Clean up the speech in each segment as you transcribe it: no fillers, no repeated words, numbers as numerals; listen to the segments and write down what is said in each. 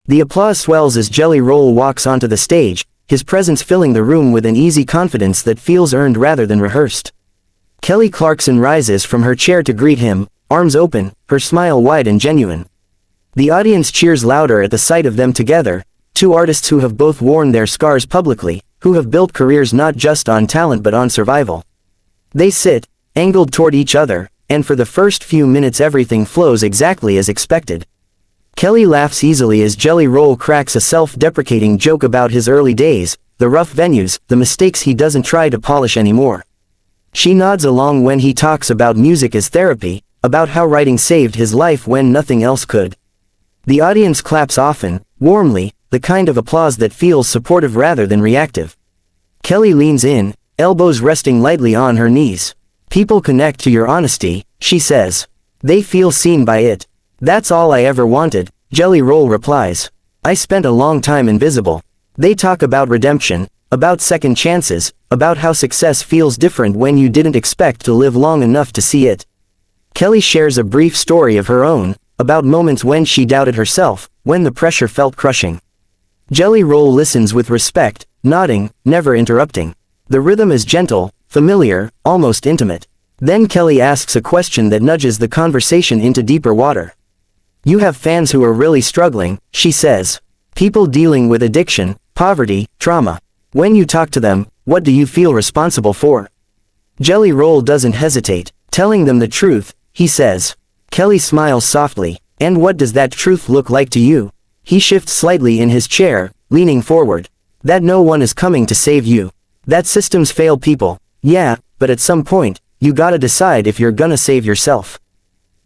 The applause swells as Jelly Roll walks onto the stage, his presence filling the room with an easy confidence that feels earned rather than rehearsed. Kelly Clarkson rises from her chair to greet him, arms open, her smile wide and genuine. The audience cheers louder at the sight of them together, two artists who have both worn their scars publicly, who have built careers not just on talent but on survival. They sit, angled toward each other, and for the first few minutes everything flows exactly as expected. Kelly laughs easily as Jelly Roll cracks a self-deprecating joke about his early days, the rough venues, the mistakes he doesn't try to polish anymore. She nods along when he talks about music as therapy, about how writing saved his life when nothing else could. The audience claps often, warmly, the kind of applause that feels supportive rather than reactive. Kelly leans in, elbows resting lightly on her knees. "People connect to your honesty," she says. "They feel seen by it. That's all I ever wanted," Jelly Roll replies. "I spent a long time invisible." They talk about redemption, about second chances, about how success feels different when you didn't expect to live long enough to see it. Kelly shares a brief story of her own, about moments when she doubted herself, when the pressure felt crushing. Jelly Roll listens with respect, nodding, never interrupting. The rhythm is gentle, familiar, almost intimate. Then Kelly asks a question that nudges the conversation into deeper water. "You have fans who are really struggling," she says. "People dealing with addiction, poverty, trauma. When you talk to them, what do you feel responsible for?" Jelly Roll doesn't hesitate, telling them the truth, he says. Kelly smiles softly. "And what does that truth look like to you?" He shifts slightly in his chair, leaning forward. "That no one is coming to save you. That systems fail people. Yeah, but at some point, you gotta decide if you're gonna save yourself."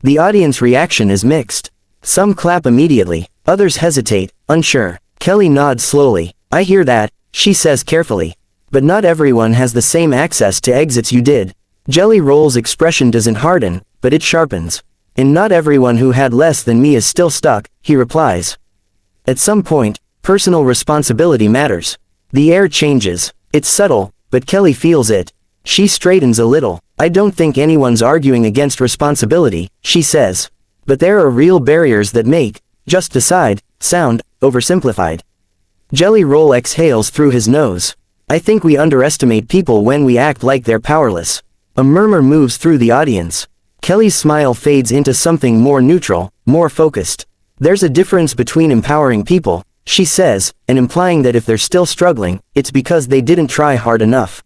The audience reaction is mixed. Some clap immediately, others hesitate, unsure. Kelly nods slowly. "I hear that," she says carefully. "But not everyone has the same access to exits you did." Jelly Roll's expression doesn't harden, but it sharpens. "And not everyone who had less than me is still stuck," he replies. At some point, personal responsibility matters. The air changes. It's subtle, but Kelly feels it. She straightens a little. "I don't think anyone's arguing against responsibility," she says. "But there are real barriers that make, just decide, sound oversimplified." Jelly Roll exhales through his nose. "I think we underestimate people when we act like they're powerless." A murmur moves through the audience. Kelly's smile fades into something more neutral, more focused. "There's a difference between empowering people," she says, and implying that if they're still struggling, it's because they didn't try hard enough.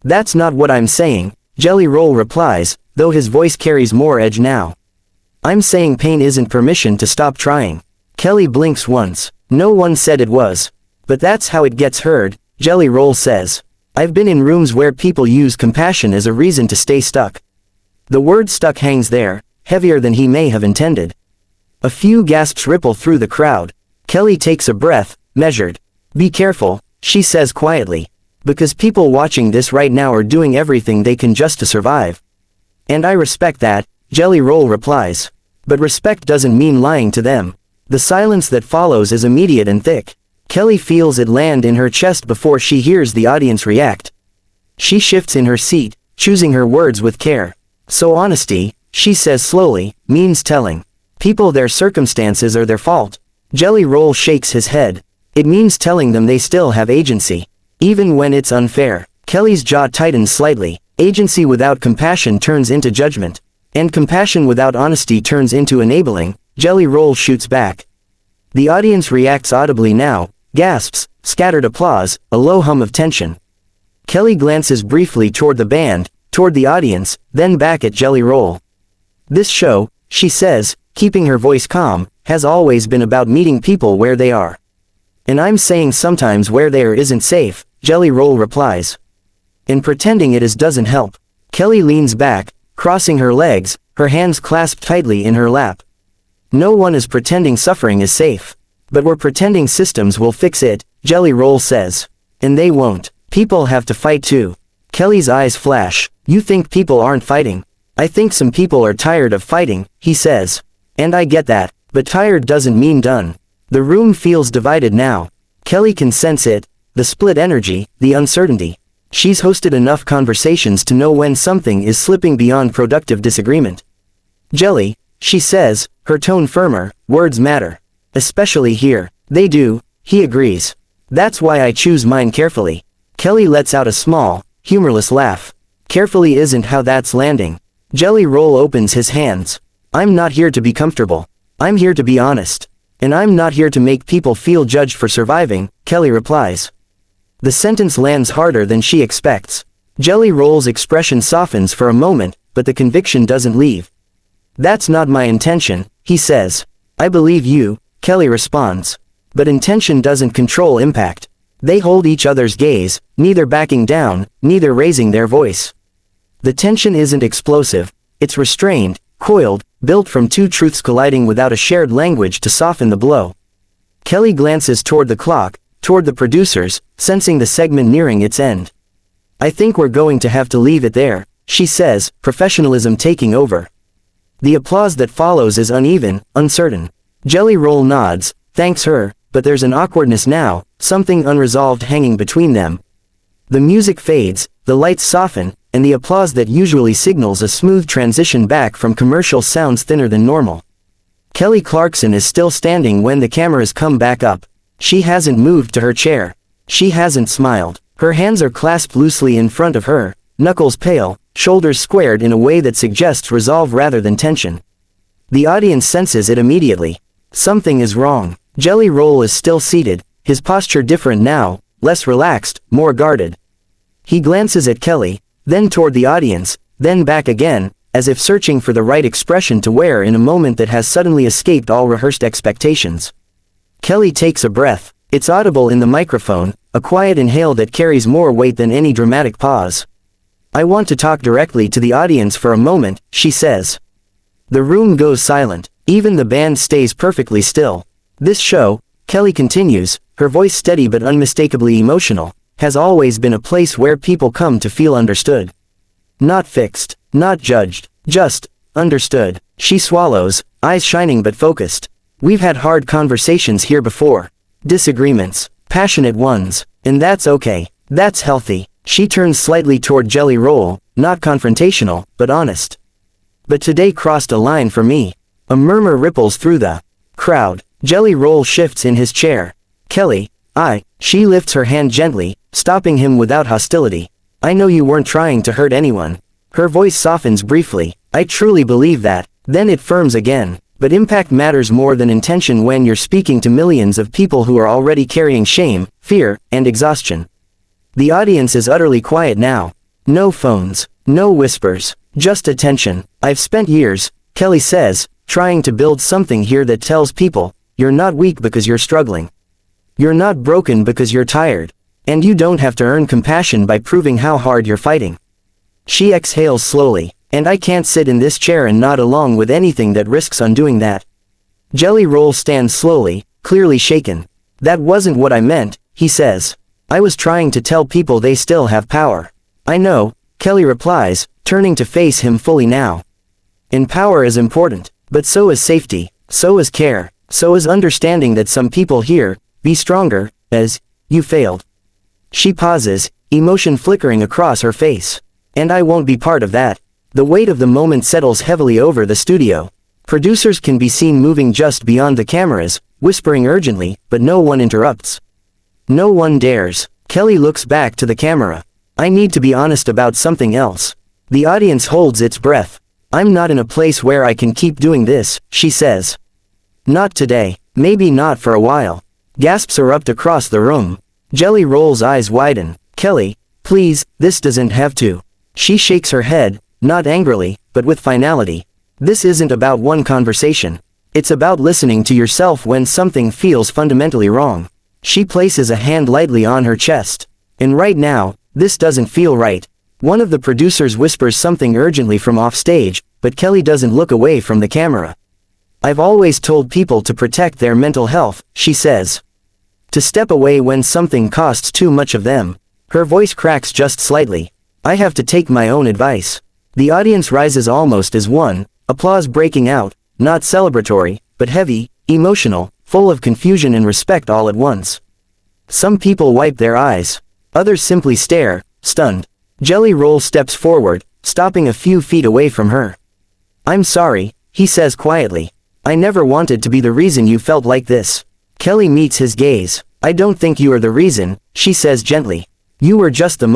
"That's not what I'm saying," Jelly Roll replies, though his voice carries more edge now. "I'm saying pain isn't permission to stop trying." Kelly blinks once. "No one said it was. But that's how it gets heard," Jelly Roll says. "I've been in rooms where people use compassion as a reason to stay stuck." The word stuck hangs there, heavier than he may have intended. A few gasps ripple through the crowd. Kelly takes a breath, measured. "Be careful," she says quietly. "Because people watching this right now are doing everything they can just to survive." "And I respect that," Jelly Roll replies. But respect doesn't mean lying to them. The silence that follows is immediate and thick. Kelly feels it land in her chest before she hears the audience react. She shifts in her seat, choosing her words with care. "So honesty," she says slowly, "means telling people their circumstances are their fault." Jelly Roll shakes his head. "It means telling them they still have agency, even when it's unfair." Kelly's jaw tightens slightly. Agency without compassion turns into judgment. And compassion without honesty turns into enabling, Jelly Roll shoots back. The audience reacts audibly now, gasps, scattered applause, a low hum of tension. Kelly glances briefly toward the band, toward the audience, then back at Jelly Roll. "This show," she says, keeping her voice calm, "has always been about meeting people where they are. And I'm saying sometimes where they are isn't safe," Jelly Roll replies. "And pretending it is doesn't help." Kelly leans back, crossing her legs, her hands clasped tightly in her lap. "No one is pretending suffering is safe. But we're pretending systems will fix it," Jelly Roll says. "And they won't. People have to fight too." Kelly's eyes flash. "You think people aren't fighting?" "I think some people are tired of fighting," he says. "And I get that, but tired doesn't mean done." The room feels divided now. Kelly can sense it, the split energy, the uncertainty. She's hosted enough conversations to know when something is slipping beyond productive disagreement. "Jelly," she says, her tone firmer, "words matter. Especially here." They do, he agrees. That's why I choose mine carefully. Kelly lets out a small, humorless laugh. Carefully isn't how that's landing. Jelly Roll opens his hands. I'm not here to be comfortable. I'm here to be honest. And I'm not here to make people feel judged for surviving, Kelly replies. The sentence lands harder than she expects. Jelly Roll's expression softens for a moment, but the conviction doesn't leave. That's not my intention, he says. I believe you, Kelly responds. But intention doesn't control impact. They hold each other's gaze, neither backing down, neither raising their voice. The tension isn't explosive, it's restrained, coiled, built from two truths colliding without a shared language to soften the blow. Kelly glances toward the clock, toward the producers, sensing the segment nearing its end. I think we're going to have to leave it there, she says, professionalism taking over. The applause that follows is uneven, uncertain. Jelly Roll nods, thanks her, but there's an awkwardness now, something unresolved hanging between them. The music fades, the lights soften, and the applause that usually signals a smooth transition back from commercial sounds thinner than normal. Kelly Clarkson is still standing when the cameras come back up. She hasn't moved to her chair. She hasn't smiled. Her hands are clasped loosely in front of her, knuckles pale, shoulders squared in a way that suggests resolve rather than tension. The audience senses it immediately. Something is wrong. Jelly Roll is still seated, his posture different now, less relaxed, more guarded. He glances at Kelly, then toward the audience, then back again, as if searching for the right expression to wear in a moment that has suddenly escaped all rehearsed expectations. Kelly takes a breath. It's audible in the microphone, a quiet inhale that carries more weight than any dramatic pause. I want to talk directly to the audience for a moment, she says. The room goes silent. Even the band stays perfectly still. This show, Kelly continues, her voice steady but unmistakably emotional, has always been a place where people come to feel understood. Not fixed, not judged, just understood. She swallows, eyes shining but focused. We've had hard conversations here before. Disagreements, passionate ones, and that's okay. That's healthy. She turns slightly toward Jelly Roll, not confrontational, but honest. But today crossed a line for me. A murmur ripples through the crowd. Jelly Roll shifts in his chair. Kelly, she lifts her hand gently, stopping him without hostility. I know you weren't trying to hurt anyone. Her voice softens briefly. I truly believe that. Then it firms again. But impact matters more than intention when you're speaking to millions of people who are already carrying shame, fear, and exhaustion. The audience is utterly quiet now. No phones, no whispers, just attention. I've spent years, Kelly says, trying to build something here that tells people, you're not weak because you're struggling. You're not broken because you're tired. And you don't have to earn compassion by proving how hard you're fighting. She exhales slowly. And I can't sit in this chair and nod along with anything that risks undoing that. Jelly Roll stands slowly, clearly shaken. That wasn't what I meant, he says. I was trying to tell people they still have power. I know, Kelly replies, turning to face him fully now. And power is important, but so is safety, so is care, so is understanding that some people here, be stronger, as, you failed. She pauses, emotion flickering across her face. And I won't be part of that. The weight of the moment settles heavily over the studio. Producers can be seen moving just beyond the cameras, whispering urgently, but no one interrupts. No one dares. Kelly looks back to the camera. I need to be honest about something else. The audience holds its breath. I'm not in a place where I can keep doing this, she says. Not today. Maybe not for a while. Gasps erupt across the room. Jelly Roll's eyes widen. Kelly, please, this doesn't have to. She shakes her head. Not angrily, but with finality. This isn't about one conversation. It's about listening to yourself when something feels fundamentally wrong. She places a hand lightly on her chest. And right now, this doesn't feel right. One of the producers whispers something urgently from offstage, but Kelly doesn't look away from the camera. I've always told people to protect their mental health, she says. To step away when something costs too much of them. Her voice cracks just slightly. I have to take my own advice. The audience rises almost as one, applause breaking out, not celebratory, but heavy, emotional, full of confusion and respect all at once. Some people wipe their eyes. Others simply stare, stunned. Jelly Roll steps forward, stopping a few feet away from her. I'm sorry, he says quietly. I never wanted to be the reason you felt like this. Kelly meets his gaze. I don't think you are the reason, she says gently. You were just the